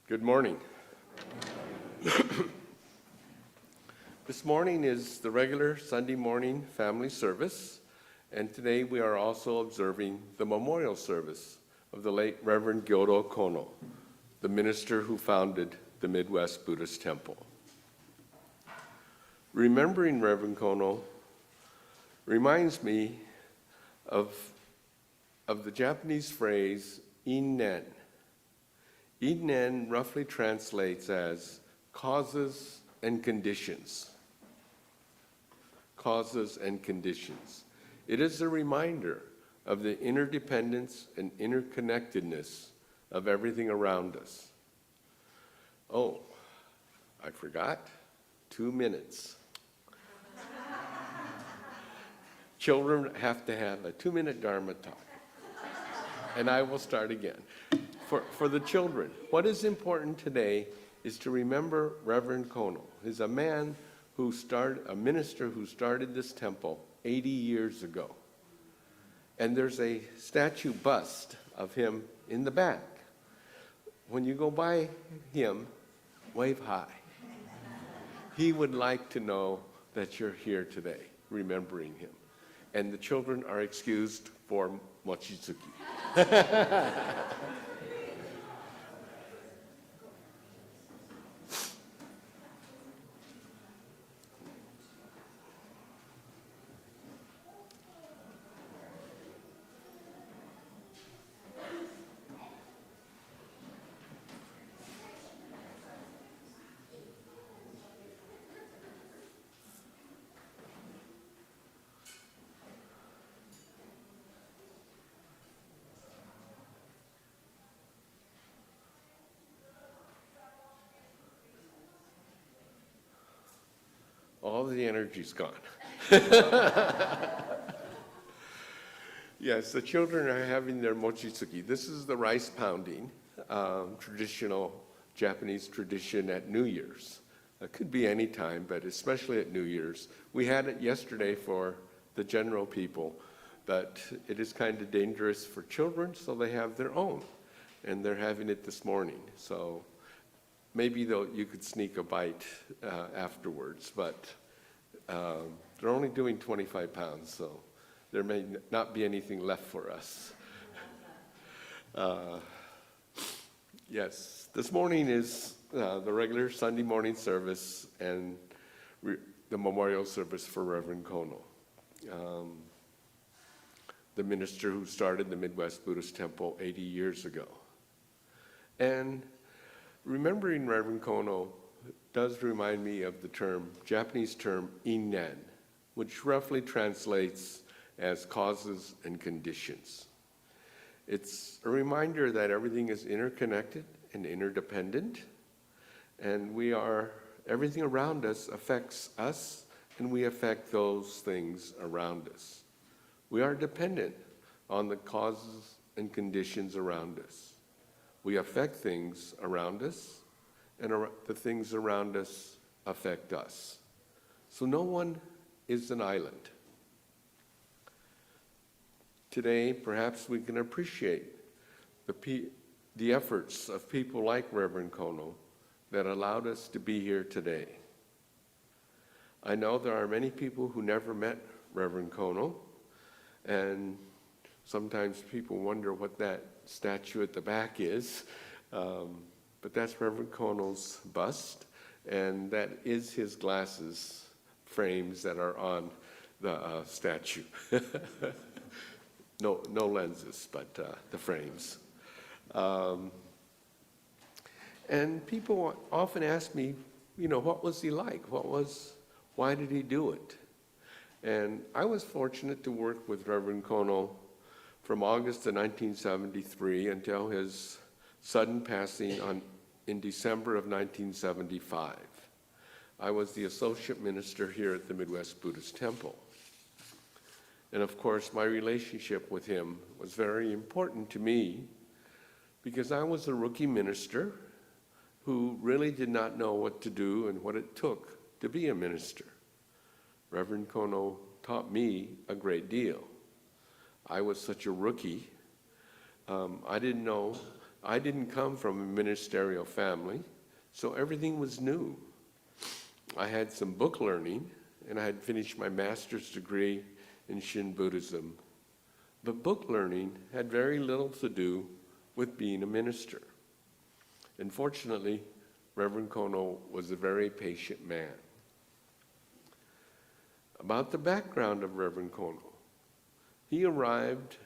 Good morning. This morning is the regular Sunday morning family service, and today we are also observing the memorial service of the late Reverend Gyodo Kono, the minister who founded the Midwest Buddhist Temple. Remembering Reverend Kono reminds me of the Japanese phrase, in-nen. In-nen roughly translates as causes and conditions. Causes and conditions. It is a reminder of the interdependence and interconnectedness of everything around us. Oh, I forgot. 2 minutes. Children have to have a 2-minute Dharma Talk. And I will start again. For the children, what is important today is to remember Reverend Kono. He's a man a minister who started this temple 80 years ago. And there's a statue bust of him in the back. When you go by him, wave high. He would like to know that you're here today, remembering him. And the children are excused for mochitsuki. All the energy's gone. Yes, the children are having their mochitsuki. This is the rice pounding, traditional Japanese tradition at New Year's. It could be any time, but especially at New Year's. We had it yesterday for the general people, but it is kind of dangerous for children, so they have their own. And they're having it this morning. So maybe you could sneak a bite afterwards, but they're only doing 25 pounds, so there may not be anything left for us. Yes, this morning is the regular Sunday morning service and the memorial service for Reverend Kono, the minister who started the Midwest Buddhist Temple 80 years ago. And remembering Reverend Kono does remind me of the Japanese term in-nen, which roughly translates as causes and conditions. It's a reminder that everything is interconnected and interdependent, and everything around us affects us, and we affect those things around us. We are dependent on the causes and conditions around us. We affect things around us, and the things around us affect us. So no one is an island. Today, perhaps we can appreciate the efforts of people like Reverend Kono that allowed us to be here today. I know there are many people who never met Reverend Kono, and sometimes people wonder what that statue at the back is. But that's Reverend Kono's bust, and that is his glasses frames that are on the statue. No lenses, but the frames. And people often ask me, what was he like? Why did he do it? And I was fortunate to work with Reverend Kono from August of 1973 until his sudden passing in December of 1975. I was the associate minister here at the Midwest Buddhist Temple. And of course, my relationship with him was very important to me because I was a rookie minister who really did not know what to do and what it took to be a minister. Reverend Kono taught me a great deal. I was such a rookie. I didn't know I didn't come from a ministerial family, so everything was new. I had some book learning, and I had finished my master's degree in Shin Buddhism. But book learning had very little to do with being a minister. And fortunately, Reverend Kono was a very patient man. About the background of Reverend Kono. He arrived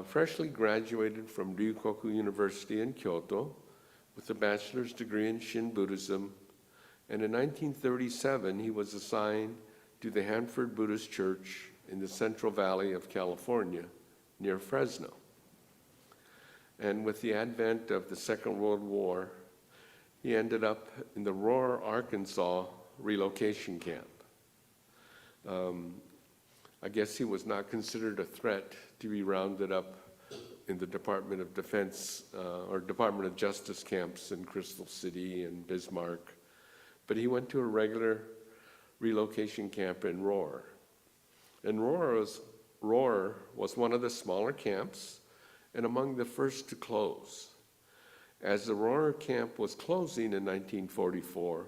freshly graduated from Ryukoku University in Kyoto with a bachelor's degree in Shin Buddhism, and in 1937 he was assigned to the Hanford Buddhist Church in the Central Valley of California near Fresno. And with the advent of the Second World War, he ended up in the Aurora, Arkansas relocation camp. I guess he was not considered a threat to be rounded up in the Department of Defense or Department of Justice camps in Crystal City and Bismarck, but he went to a regular relocation camp in Rohr. And Rohr was one of the smaller camps and among the first to close. As the Rohr camp was closing in 1944,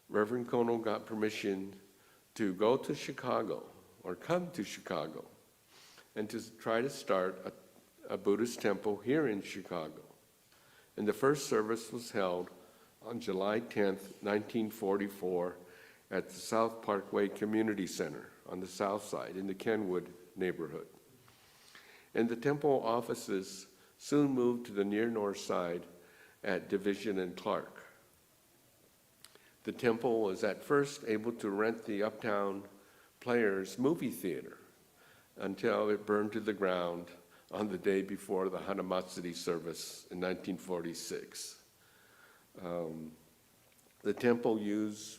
Reverend Kono got permission to go to Chicago, or come to Chicago, and to try to start a Buddhist temple here in Chicago. And the first service was held on July 10th, 1944, at the South Parkway Community Center on the south side in the Kenwood neighborhood. And the temple offices soon moved to the near north side at Division and Clark. The temple was at first able to rent the Uptown Players movie theater until it burned to the ground on the day before the Hanamatsuri service in 1946. The temple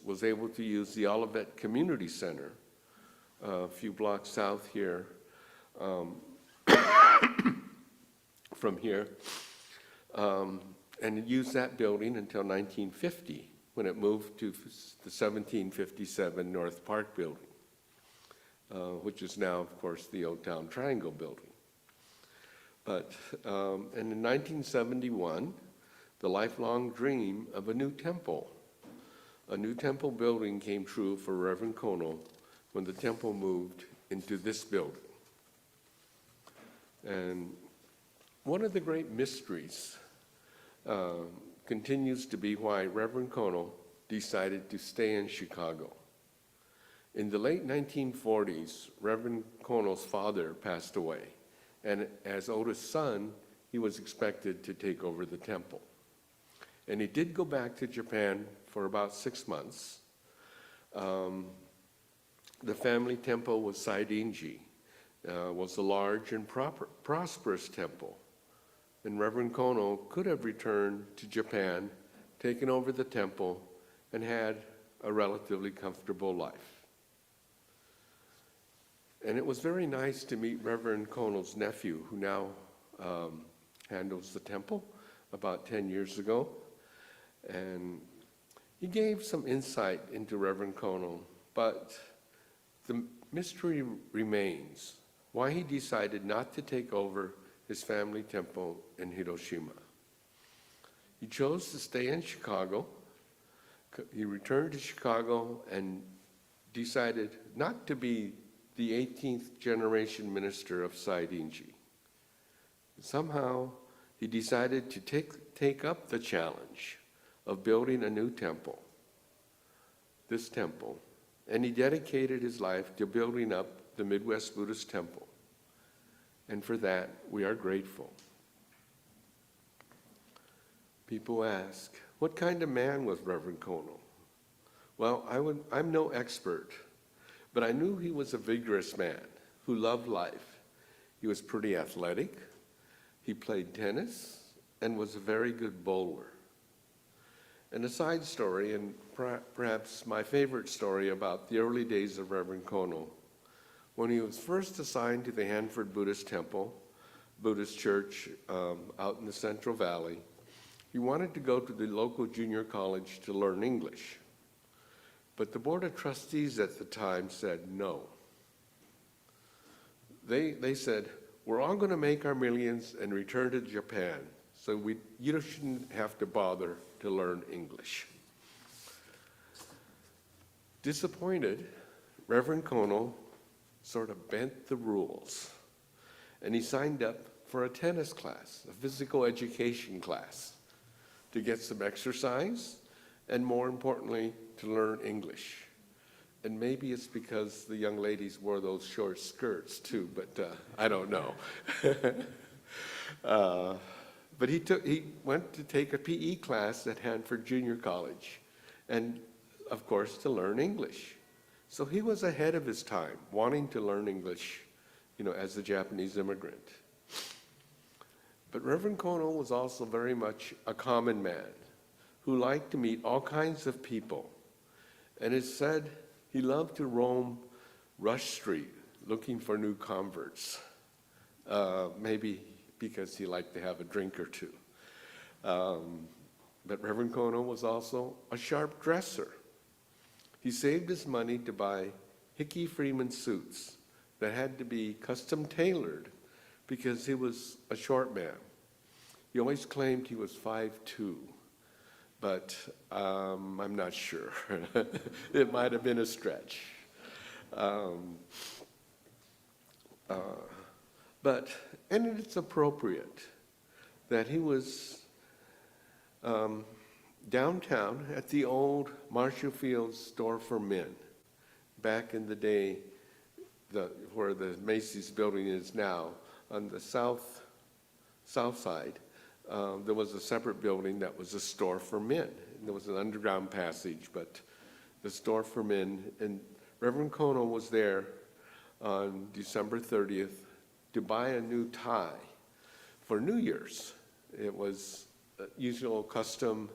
was able to use the Olivet Community Center a few blocks south here, from here, and use that building until 1950, when it moved to the 1757 North Park building, which is now, of course, the Old Town Triangle building. But, and in 1971, the lifelong dream of a new temple building came true for Reverend Kono when the temple moved into this building. And one of the great mysteries continues to be why Reverend Kono decided to stay in Chicago. In the late 1940s, Reverend Kono's father passed away, and as oldest son, he was expected to take over the temple. And he did go back to Japan for about 6 months. The family temple was Saidinji, was a large and prosperous temple. And Reverend Kono could have returned to Japan, taken over the temple, and had a relatively comfortable life. And it was very nice to meet Reverend Kono's nephew, who now handles the temple, about 10 years ago. And he gave some insight into Reverend Kono, but the mystery remains why he decided not to take over his family temple in Hiroshima. He chose to stay in Chicago. He returned to Chicago and decided not to be the 18th generation minister of Saidinji. Somehow, he decided to take up the challenge of building a new temple, this temple, and he dedicated his life to building up the Midwest Buddhist Temple. And for that, we are grateful. People ask, what kind of man was Reverend Kono? Well, I'm no expert, but I knew he was a vigorous man who loved life. He was pretty athletic, he played tennis, and was a very good bowler. And a side story, and perhaps my favorite story about the early days of Reverend Kono, when he was first assigned to the Hanford Buddhist Temple, Buddhist church out in the Central Valley, he wanted to go to the local junior college to learn English. But the Board of Trustees at the time said no. They said, we're all going to make our millions and return to Japan, So you shouldn't have to bother to learn English. Disappointed, Reverend Kono sort of bent the rules, and he signed up for a tennis class, a physical education class, to get some exercise, and more importantly, to learn English. And maybe it's because the young ladies wore those short skirts too, but I don't know. But he went to take a PE class at Hanford Junior College, and of course to learn English. So he was ahead of his time, wanting to learn English, as a Japanese immigrant. But Reverend Kono was also very much a common man who liked to meet all kinds of people. And it's said he loved to roam Rush Street looking for new converts, maybe because he liked to have a drink or two. But Reverend Kono was also a sharp dresser. He saved his money to buy Hickey Freeman suits that had to be custom tailored because he was a short man. He always claimed he was 5'2", but I'm not sure. It might have been a stretch. And it's appropriate that he was downtown at the old Marshall Field store for men. Back in the day, where the Macy's building is now, on the south side, there was a separate building that was a store for men. And there was an underground passage, but the store for men. And Reverend Kono was there on December 30th to buy a new tie for New Year's. It was usual custom,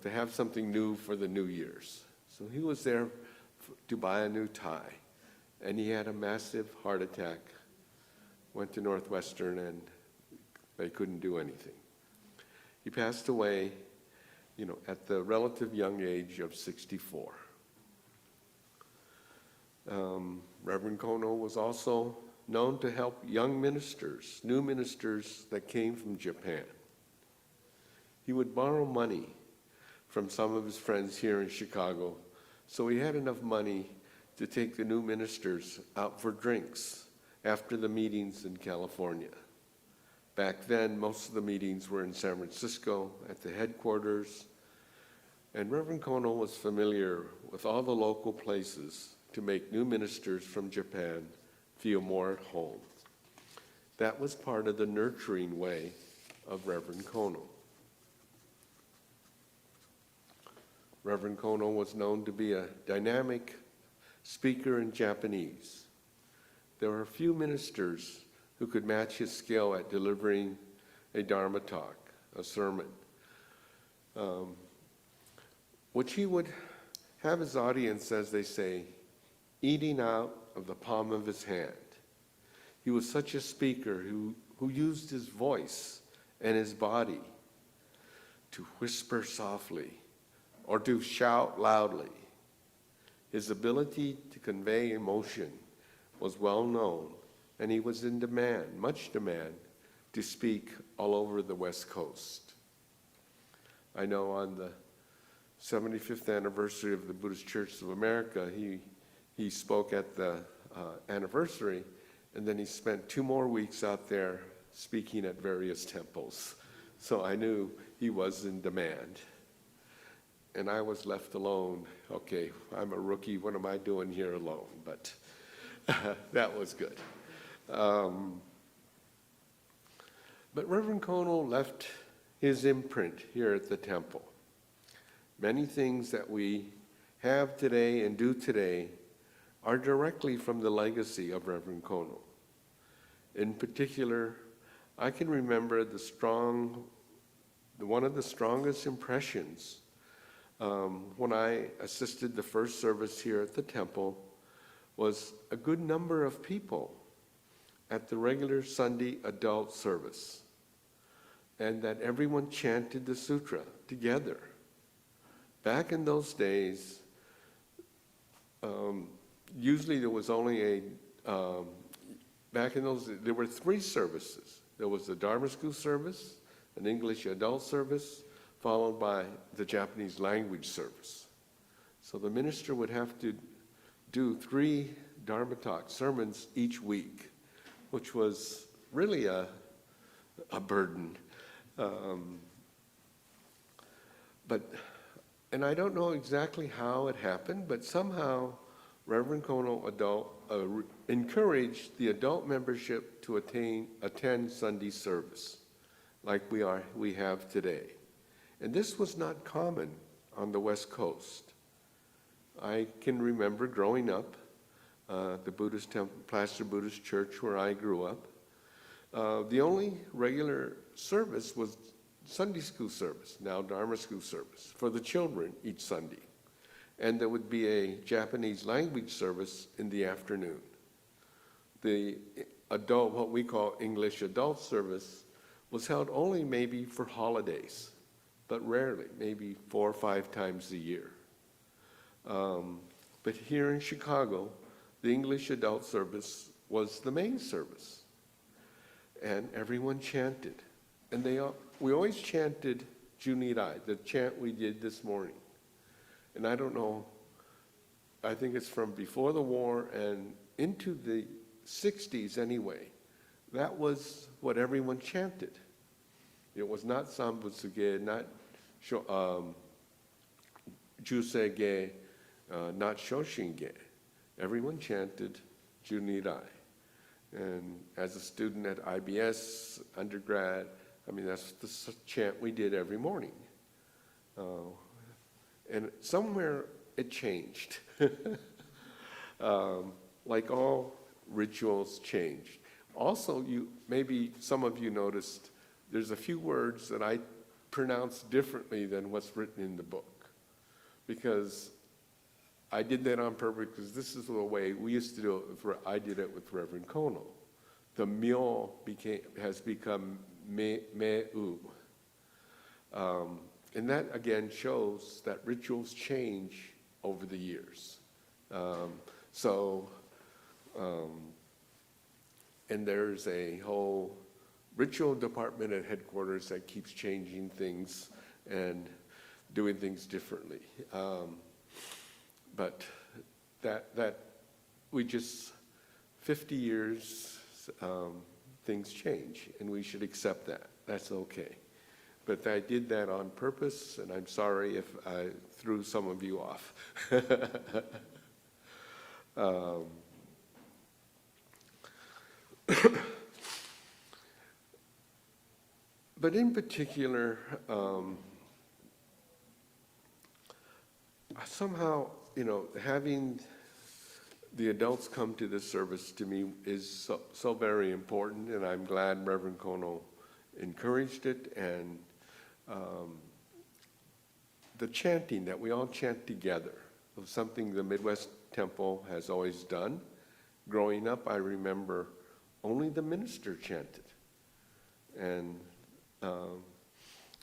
to have something new for the New Year's. So he was there to buy a new tie, and he had a massive heart attack, went to Northwestern, and they couldn't do anything. He passed away, at the relative young age of 64. Reverend Kono was also known to help young ministers, new ministers that came from Japan. He would borrow money from some of his friends here in Chicago, so he had enough money to take the new ministers out for drinks after the meetings in California. Back then, most of the meetings were in San Francisco at the headquarters, and Reverend Kono was familiar with all the local places to make new ministers from Japan feel more at home. That was part of the nurturing way of Reverend Kono. Reverend Kono was known to be a dynamic speaker in Japanese. There were few ministers who could match his skill at delivering a Dharma Talk, a sermon, which he would have his audience, as they say, eating out of the palm of his hand. He was such a speaker who used his voice and his body to whisper softly or to shout loudly. His ability to convey emotion was well known, and he was in demand, much demand, to speak all over the West Coast. I know on the 75th anniversary of the Buddhist Church of America, he spoke at the anniversary, and then he spent 2 more weeks out there speaking at various temples. So I knew he was in demand. And I was left alone. Okay, I'm a rookie, what am I doing here alone? But that was good. But Reverend Kono left his imprint here at the temple. Many things that we have today and do today are directly from the legacy of Reverend Kono. In particular, I can remember one of the strongest impressions when I assisted the first service here at the temple was a good number of people at the regular Sunday adult service, and that everyone chanted the sutra together. Back in those days, usually there was only there were 3 services. There was the Dharma school service, an English adult service, followed by the Japanese language service. So the minister would have to do 3 Dharma Talk sermons each week, which was really a burden. And I don't know exactly how it happened, but somehow Reverend Kono encouraged the adult membership to attend Sunday service, like we have today. And this was not common on the West Coast. I can remember growing up, the Buddhist temple, Plaster Buddhist church where I grew up. The only regular service was Sunday school service, now Dharma school service, for the children each Sunday. And there would be a Japanese language service in the afternoon. The adult, what we call English adult service, was held only maybe for holidays, but rarely, maybe 4 or 5 times a year. But here in Chicago, the English adult service was the main service. And everyone chanted. And we always chanted Junirai, the chant we did this morning. And I don't know, I think it's from before the war and into the 60s anyway. That was what everyone chanted. It was not Sambutsuge, not Jusege, not Shoshinge. Everyone chanted Junirai. And as a student at IBS, undergrad, I mean, that's the chant we did every morning. And somewhere it changed. Like all rituals changed. Also, maybe some of you noticed there's a few words that I pronounce differently than what's written in the book. Because I did that on purpose, because this is the way we used to do it. I did it with Reverend Kono. The myo has become me-u. And that, again, shows that rituals change over the years. And there's a whole ritual department at headquarters that keeps changing things and doing things differently. But that we just, 50 years, things change, and we should accept that. That's okay. But I did that on purpose, and I'm sorry if I threw some of you off. But in particular, somehow, having the adults come to this service to me is so very important, and I'm glad Reverend Kono encouraged it. And the chanting, that we all chant together, was something the Midwest Temple has always done. Growing up, I remember only the minister chanted. And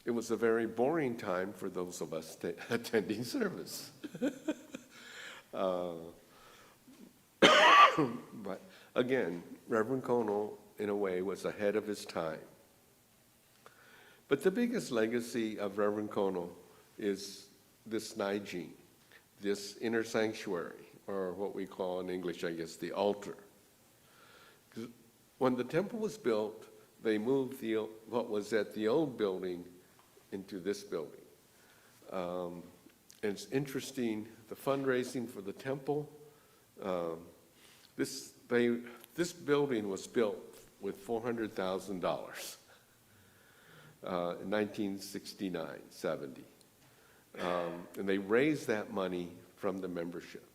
it was a very boring time for those of us attending service. But again, Reverend Kono, in a way, was ahead of his time. But the biggest legacy of Reverend Kono is this Naijin, this inner sanctuary, or what we call in English, I guess, the altar. When the temple was built, they moved what was at the old building into this building. And it's interesting, the fundraising for the temple, this building was built with $400,000 in 1969, 70. And they raised that money from the membership.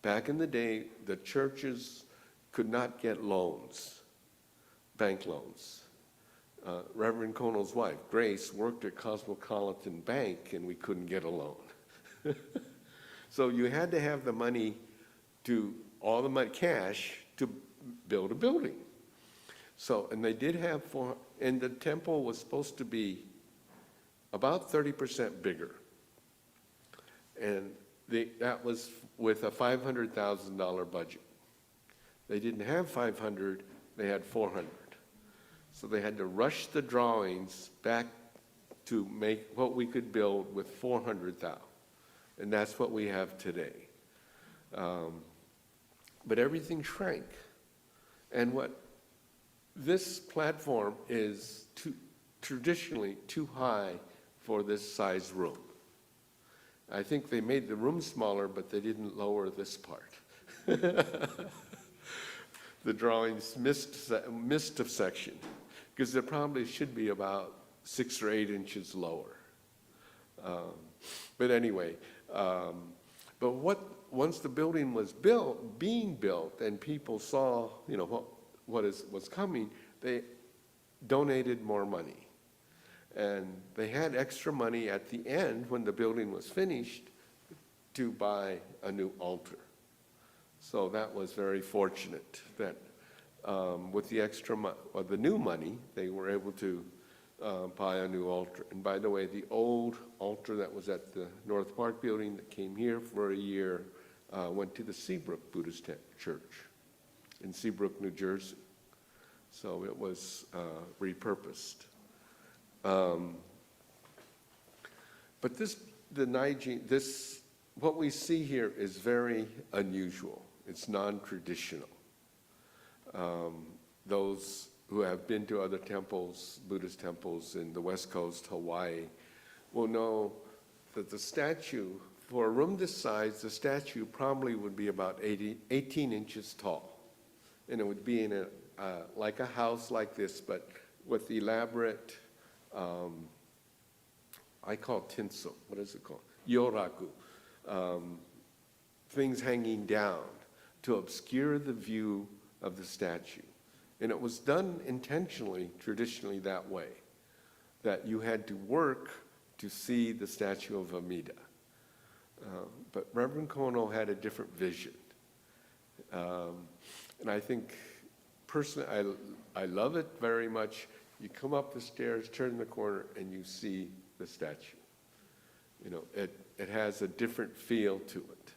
Back in the day, the churches could not get loans, bank loans. Reverend Kono's wife, Grace, worked at Cosmopolitan Bank, and we couldn't get a loan. So you had to have the money all the money, cash, to build a building. So, and they did have and the temple was supposed to be about 30% bigger. And that was with a $500,000 budget. They didn't have 500, they had 400. So they had to rush the drawings back to make what we could build with 400,000. And that's what we have today. But everything shrank. And what this platform is traditionally too high for this size room. I think they made the room smaller, but they didn't lower this part. The drawings missed a section, because it probably should be about 6 or 8 inches lower. But anyway, once the building was being built, and people saw, what was coming, they donated more money. And they had extra money at the end, when the building was finished, to buy a new altar. So that was very fortunate that with the the new money, they were able to buy a new altar. And by the way, the old altar that was at the North Park building that came here for a year went to the Seabrook Buddhist Church in Seabrook, New Jersey. So it was repurposed. But what we see here is very unusual. It's non-traditional. Those who have been to other temples, Buddhist temples in the West Coast, Hawaii, will know that the statue, for a room this size, the statue probably would be about 18 inches tall. And it would be in like a house like this, but with elaborate, I call tinsel, what is it called? Yoraku. Things hanging down to obscure the view of the statue. And it was done intentionally, traditionally that way, that you had to work to see the statue of Amida. But Reverend Kono had a different vision. And I think, personally, I love it very much. You come up the stairs, turn the corner, and you see the statue. It has a different feel to it,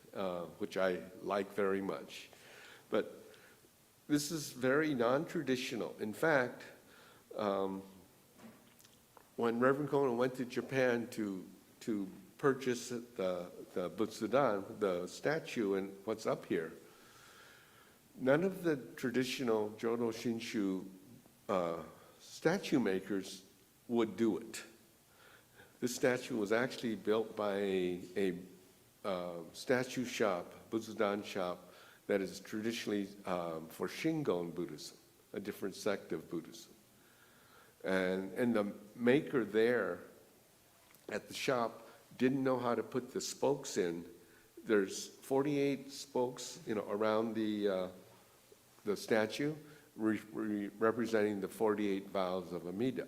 which I like very much. But this is very non-traditional. In fact, when Reverend Kono went to Japan to purchase the Butsudan, the statue and what's up here, none of the traditional Jodo Shinshu statue makers would do it. This statue was actually built by a statue shop, Butsudan shop, that is traditionally for Shingon Buddhism, a different sect of Buddhism. And the maker there at the shop didn't know how to put the spokes in. There's 48 spokes, around the statue, representing the 48 vows of Amida.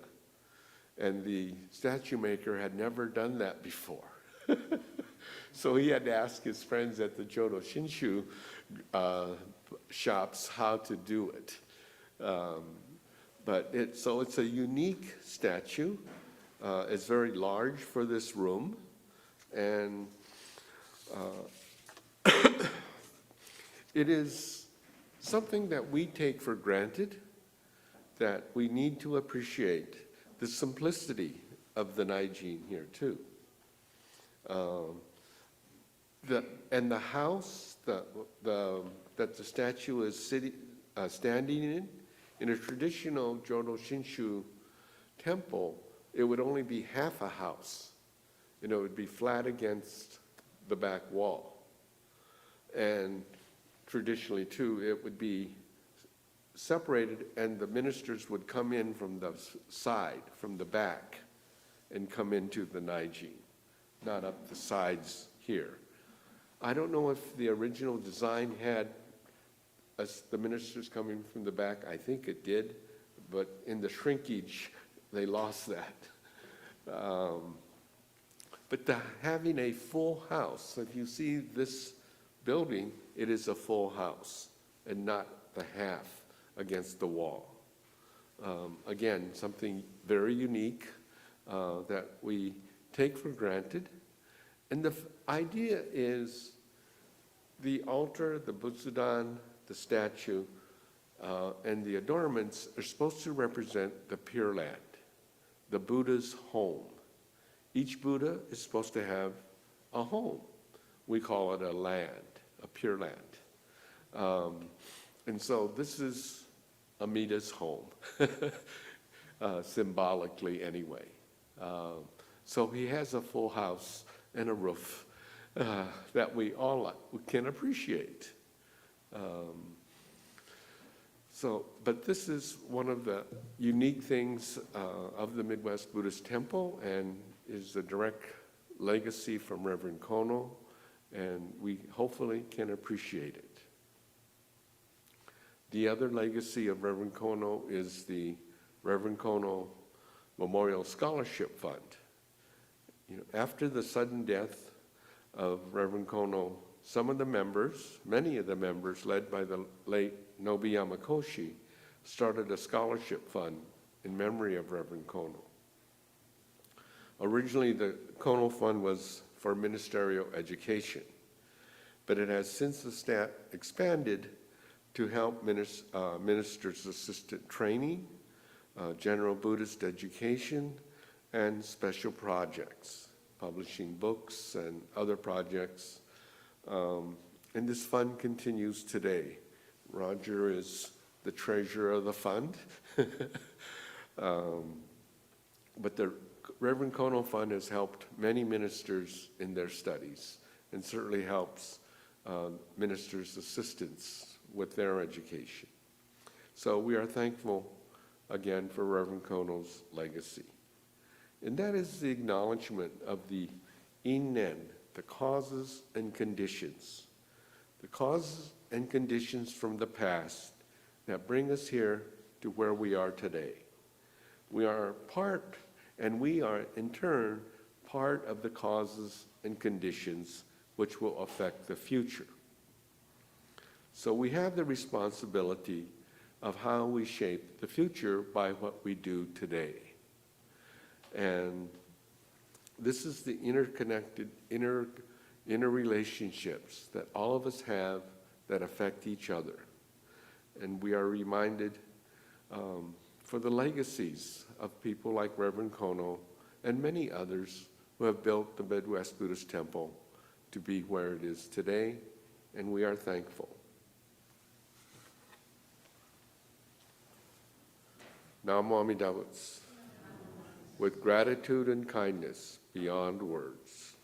And the statue maker had never done that before. So he had to ask his friends at the Jodo Shinshu shops how to do it. So it's a unique statue. It's very large for this room. And it is something that we take for granted, that we need to appreciate the simplicity of the Naijin here too. And the house that the statue is standing in a traditional Jodo Shinshu temple, it would only be half a house. It would be flat against the back wall. And traditionally too, it would be separated, and the ministers would come in from the side, from the back, and come into the Naijin, not up the sides here. I don't know if the original design had the ministers coming from the back. I think it did, but in the shrinkage, they lost that. But having a full house, if you see this building, it is a full house and not the half against the wall. Again, something very unique that we take for granted. And the idea is the altar, the Butsudan, the statue, And the adornments are supposed to represent the Pure Land, the Buddha's home. Each Buddha is supposed to have a home. We call it a land, a Pure Land. And so this is Amita's home, symbolically anyway. So he has a full house and a roof that we all can appreciate. But this is one of the unique things of the Midwest Buddhist Temple, and is a direct legacy from Reverend Kono, and we hopefully can appreciate it. The other legacy of Reverend Kono is the Reverend Kono Memorial Scholarship Fund. After the sudden death of Reverend Kono, many of the members, led by the late Nobu Yamakoshi, started a scholarship fund in memory of Reverend Kono. Originally, the Kono Fund was for ministerial education, but it has since expanded to help ministers' assistant training, general Buddhist education, and special projects, publishing books and other projects. And this fund continues today. Roger is the treasurer of the fund. But the Reverend Kono Fund has helped many ministers in their studies, and certainly helps ministers' assistants with their education. So we are thankful again for Reverend Kono's legacy. And that is the acknowledgement of the Inen, the causes and conditions. The causes and conditions from the past that bring us here to where we are today. We are part, and we are in turn part of the causes and conditions which will affect the future. So we have the responsibility of how we shape the future by what we do today. And this is the interconnected, interrelationships that all of us have that affect each other. And we are reminded for the legacies of people like Reverend Kono and many others who have built the Midwest Buddhist Temple to be where it is today, and we are thankful. Namo Amitabha, with gratitude and kindness beyond words.